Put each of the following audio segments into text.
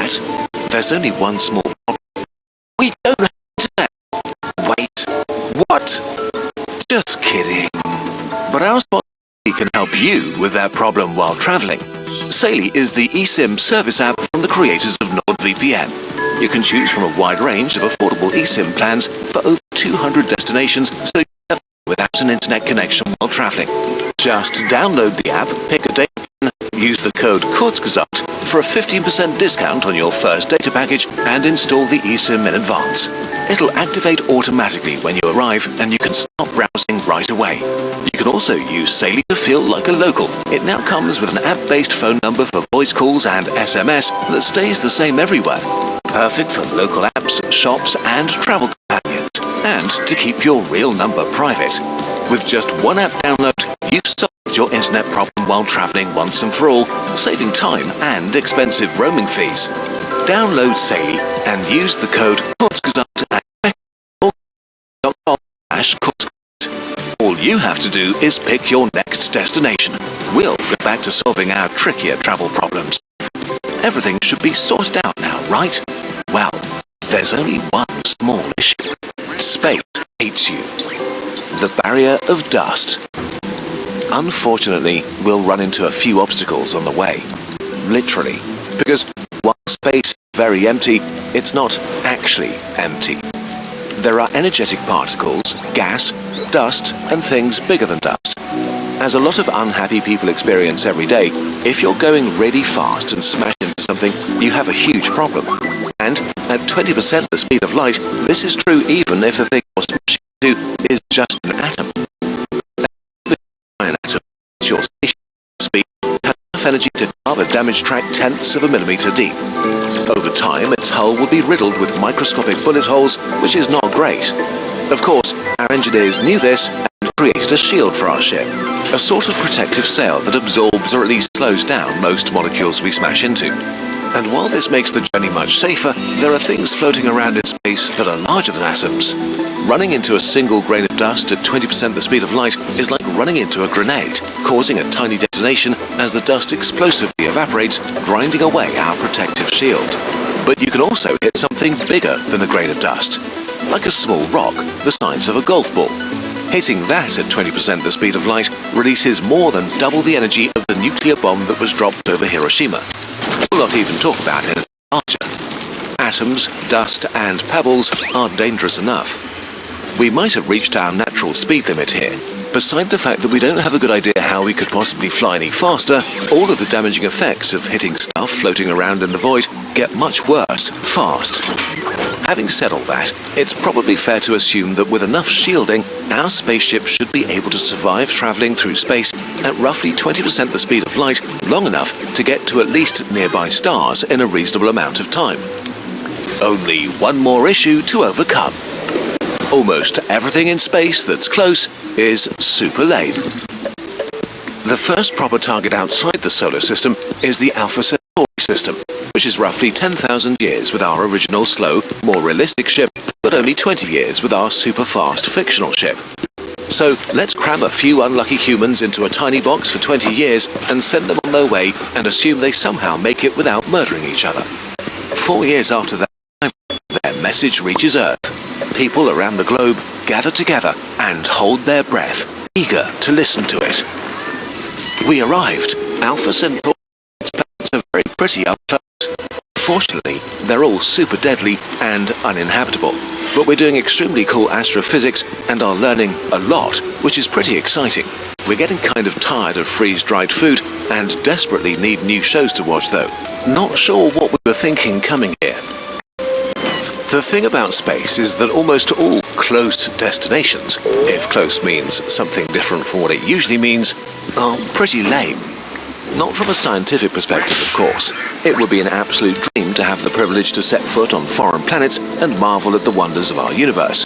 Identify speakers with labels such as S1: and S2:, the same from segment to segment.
S1: that? There's only one small problem. We don't have internet. Wait, what? Just kidding. But our sponsor can help you with that problem while traveling. Saily is the eSIM service app from the creators of NordVPN. You can choose from a wide range of affordable eSIM plans for over 200 destinations, so you never without an internet connection while traveling. Just download the app, pick a data plan, use the code Kurzgesagt for a 15% discount on your first data package, and install the eSIM in advance. It'll activate automatically when you arrive, and you can start browsing right away. You can also use Saily to feel like a local. It now comes with an app-based phone number for voice calls and SMS that stays the same everywhere. Perfect for local apps, shops, and travel companions. And to keep your real number private. With just one app download, you've solved your internet problem while traveling once and for all, saving time and expensive roaming fees. Download Saily and use the code Kurzgesagt at checkout.com/Kurzgesagt. All you have to do is pick your next destination. We'll get back to solving our trickier travel problems. Everything should be sorted out now, right? Well, there's only one small issue. Space hates you. The barrier of dust. Unfortunately, we'll run into a few obstacles on the way. Literally. Because while space is very empty, it's not actually empty. There are energetic particles, gas, dust, and things bigger than dust. As a lot of unhappy people experience every day, if you're going really fast and smash into something, you have a huge problem. And at 20% the speed of light, this is true even if the thing you're smashing into is just an atom. An atom, your station speed, has enough energy to carve a damaged track tenths of a millimeter deep. Over time, its hull will be riddled with microscopic bullet holes, which is not great. Of course, our engineers knew this and created a shield for our ship. A sort of protective sail that absorbs or at least slows down most molecules we smash into. And while this makes the journey much safer, there are things floating around in space that are larger than atoms. Running into a single grain of dust at 20% the speed of light is like running into a grenade, causing a tiny detonation as the dust explosively evaporates, grinding away our protective shield. But you can also hit something bigger than a grain of dust, like a small rock the size of a golf ball. Hitting that at 20% the speed of light releases more than double the energy of the nuclear bomb that was dropped over Hiroshima. We'll not even talk about it as larger. Atoms, dust, and pebbles are dangerous enough. We might have reached our natural speed limit here. Beside the fact that we don't have a good idea how we could possibly fly any faster, all of the damaging effects of hitting stuff floating around in the void get much worse fast. Having said all that, it's probably fair to assume that with enough shielding, our spaceship should be able to survive traveling through space at roughly 20% the speed of light, long enough to get to at least nearby stars in a reasonable amount of time. Only one more issue to overcome. Almost everything in space that's close is super lame. The first proper target outside the solar system is the Alpha Centauri system, which is roughly 10,000 years with our original slow, more realistic ship, but only 20 years with our super-fast fictional ship. So let's cram a few unlucky humans into a tiny box for 20 years and send them on their way and assume they somehow make it without murdering each other. 4 years after that, their message reaches Earth. People around the globe gather together and hold their breath, eager to listen to it. We arrived. Alpha Centauri's planets are very pretty up close. Fortunately, they're all super deadly and uninhabitable. But we're doing extremely cool astrophysics and are learning a lot, which is pretty exciting. We're getting kind of tired of freeze-dried food and desperately need new shows to watch though. Not sure what we were thinking coming here. The thing about space is that almost all close destinations, if close means something different from what it usually means, are pretty lame. Not from a scientific perspective, of course. It would be an absolute dream to have the privilege to set foot on foreign planets and marvel at the wonders of our universe.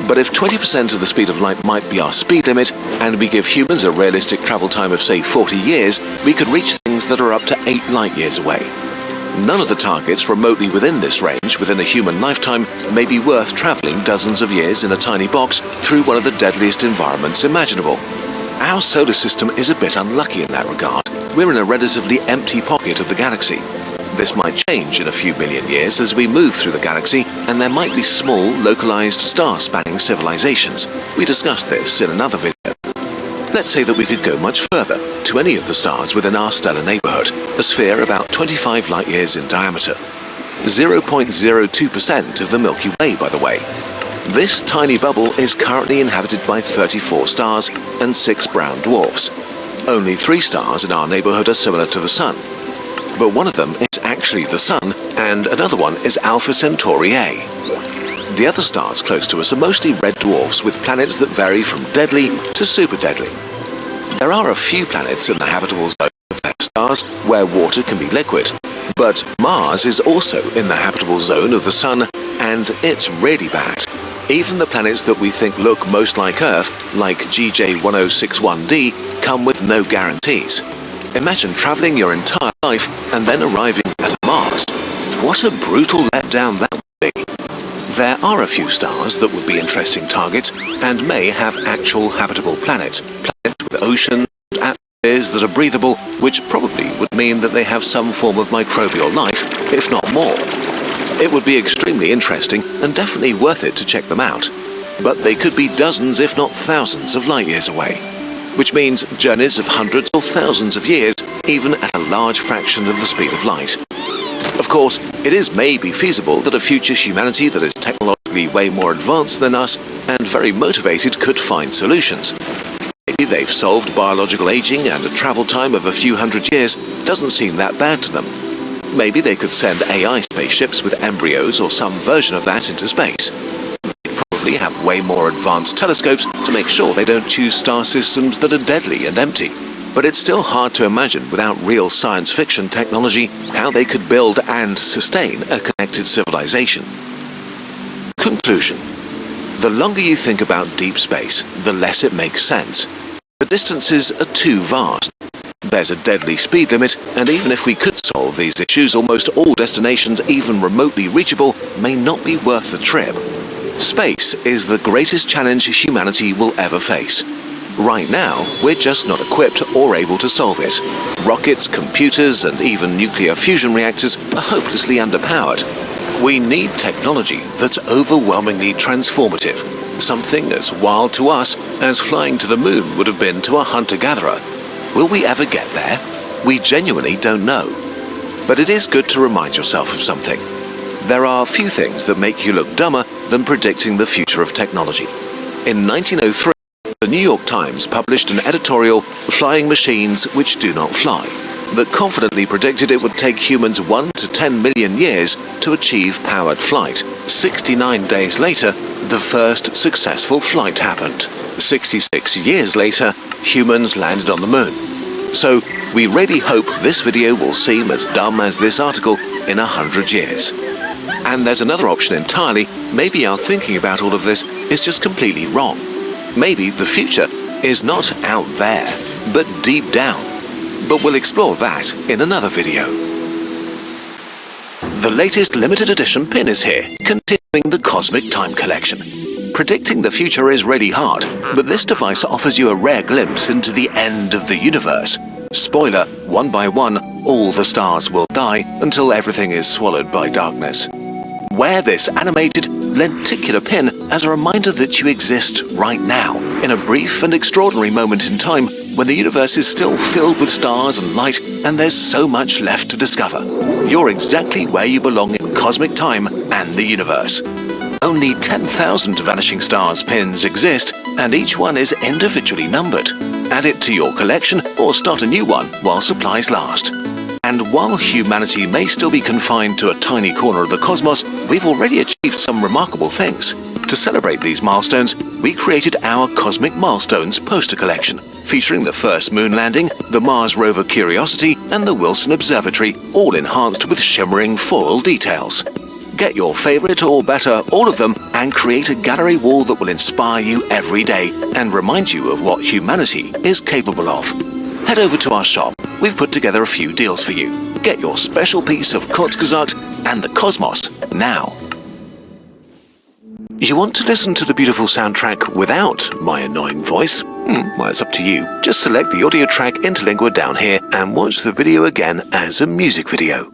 S1: But if 20% of the speed of light might be our speed limit, and we give humans a realistic travel time of say 40 years, we could reach things that are up to 8 light years away. None of the targets remotely within this range within a human lifetime may be worth traveling dozens of years in a tiny box through one of the deadliest environments imaginable. Our solar system is a bit unlucky in that regard. We're in a relatively empty pocket of the galaxy. This might change in a few million years as we move through the galaxy, and there might be small, localized star-spanning civilizations. We discussed this in another video. Let's say that we could go much further, to any of the stars within our stellar neighborhood, a sphere about 25 light-years in diameter. 0.02% of the Milky Way, by the way. This tiny bubble is currently inhabited by 34 stars and 6 brown dwarfs. Only 3 stars in our neighborhood are similar to the Sun. But one of them is actually the Sun, and another one is Alpha Centauri A. The other stars close to us are mostly red dwarfs with planets that vary from deadly to super deadly. There are a few planets in the habitable zone of their stars where water can be liquid, but Mars is also in the habitable zone of the Sun, and it's really bad. Even the planets that we think look most like Earth, like GJ1061d, come with no guarantees. Imagine traveling your entire life and then arriving at Mars. What a brutal letdown that would be. There are a few stars that would be interesting targets and may have actual habitable planets with oceans and atmospheres that are breathable, which probably would mean that they have some form of microbial life, if not more. It would be extremely interesting and definitely worth it to check them out. But they could be dozens, if not thousands, of light years away, which means journeys of hundreds or thousands of years, even at a large fraction of the speed of light. Of course, it is maybe feasible that a future humanity that is technologically way more advanced than us and very motivated could find solutions. Maybe they've solved biological aging, and a travel time of a few hundred years doesn't seem that bad to them. Maybe they could send AI spaceships with embryos or some version of that into space. They probably have way more advanced telescopes to make sure they don't choose star systems that are deadly and empty. But it's still hard to imagine without real science fiction technology how they could build and sustain a connected civilization. Conclusion. The longer you think about deep space, the less it makes sense. The distances are too vast. There's a deadly speed limit, and even if we could solve these issues, almost all destinations even remotely reachable may not be worth the trip. Space is the greatest challenge humanity will ever face. Right now, we're just not equipped or able to solve it. Rockets, computers, and even nuclear fusion reactors are hopelessly underpowered. We need technology that's overwhelmingly transformative, something as wild to us as flying to the moon would have been to a hunter-gatherer. Will we ever get there? We genuinely don't know. But it is good to remind yourself of something. There are few things that make you look dumber than predicting the future of technology. In 1903, the New York Times published an editorial, "Flying Machines Which Do Not Fly," that confidently predicted it would take humans 1 to 10 million years to achieve powered flight. 69 days later, the first successful flight happened. 66 years later, humans landed on the moon. So, we really hope this video will seem as dumb as this article in 100 years. And there's another option entirely. Maybe our thinking about all of this is just completely wrong. Maybe the future is not out there, but deep down. But we'll explore that in another video. The latest limited edition pin is here, continuing the Cosmic Time Collection. Predicting the future is really hard, but this device offers you a rare glimpse into the end of the universe. Spoiler, one by one, all the stars will die until everything is swallowed by darkness. Wear this animated lenticular pin as a reminder that you exist right now, in a brief and extraordinary moment in time when the universe is still filled with stars and light, and there's so much left to discover. You're exactly where you belong in cosmic time and the universe. Only 10,000 Vanishing Stars pins exist, and each one is individually numbered. Add it to your collection or start a new one while supplies last. And while humanity may still be confined to a tiny corner of the cosmos, we've already achieved some remarkable things. To celebrate these milestones, we created our Cosmic Milestones poster collection, featuring the first moon landing, the Mars rover Curiosity, and the Wilson Observatory, all enhanced with shimmering foil details. Get your favorite, or better, all of them, and create a gallery wall that will inspire you every day and remind you of what humanity is capable of. Head over to our shop. We've put together a few deals for you. Get your special piece of Kurzgesagt and the cosmos now. You want to listen to the beautiful soundtrack without my annoying voice? Well, it's up to you. Just select the audio track Interlingua down here and watch the video again as a music video.